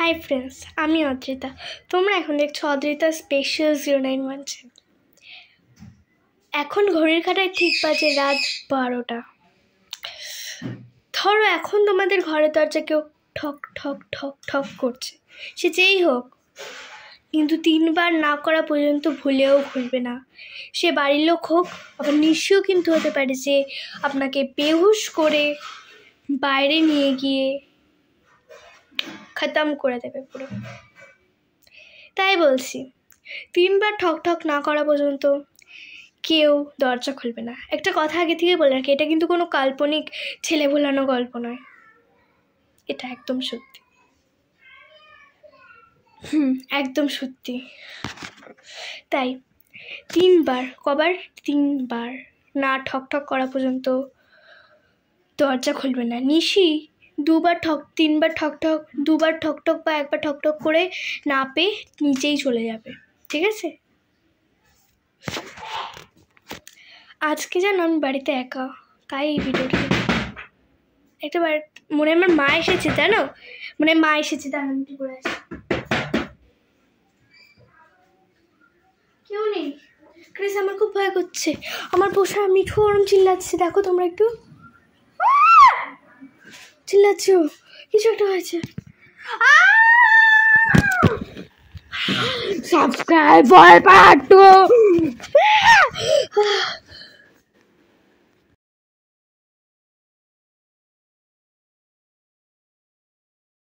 Hi friends, আমি অদ্রিতা। তোমরা এখন দেখছো অদ্রিতা স্পেশাল 0917। এখন ঘড়ির কাঁটায় ঠিক বাজে রাত 12টা। ধরো এখন তোমাদের ঘরের দরজা কেউ ঠক ঠক ঠক ঠক করছে, সে যেই হোক, কিন্তু 3বার না করা পর্যন্ত ভুলেও খুলবে না। সে বাড়ির লোক হোক, আবার নিশ্চয়ও কিন্তু হতে পারে যে আপনাকে বেহুশ করে বাইরে নিয়ে গিয়ে খতম করে দেবে পুরো। তাই বলছি, 3বার ঠক ঠক না করা পর্যন্ত কেউ দরজা খুলবে না। একটা কথা আগে থেকে বলে রাখি, এটা কিন্তু কোনো কাল্পনিক ছেলে ভোলানো গল্প নয়, এটা একদম সত্যি। একদম সত্যি। তাই 3বার না ঠক ঠক করা পর্যন্ত দরজা খুলবে না। নিশি 2বার ঠক 3বার ঠক ঠক 2বার ঠক ঠক বা 1বার ঠক ঠক করে না পেয়ে নিচেই চলে যাবে, ঠিক আছে? আজকে যেন আমি বাড়িতে একা, তাই এই ভিডিওটা একটা মনে আমার মা এসেছে, জানো, মা এসেছে, দাঁড়ানো করে আসে। কেউ নেই, ক্রিস, আমার খুব ভয় করছে। আমার পোষা মিঠু ওরম চিল্লাচ্ছে, দেখো তোমরা একটু চিল্লাচ্ছ, কিছু একটা হয়েছে। Subscribe part 2।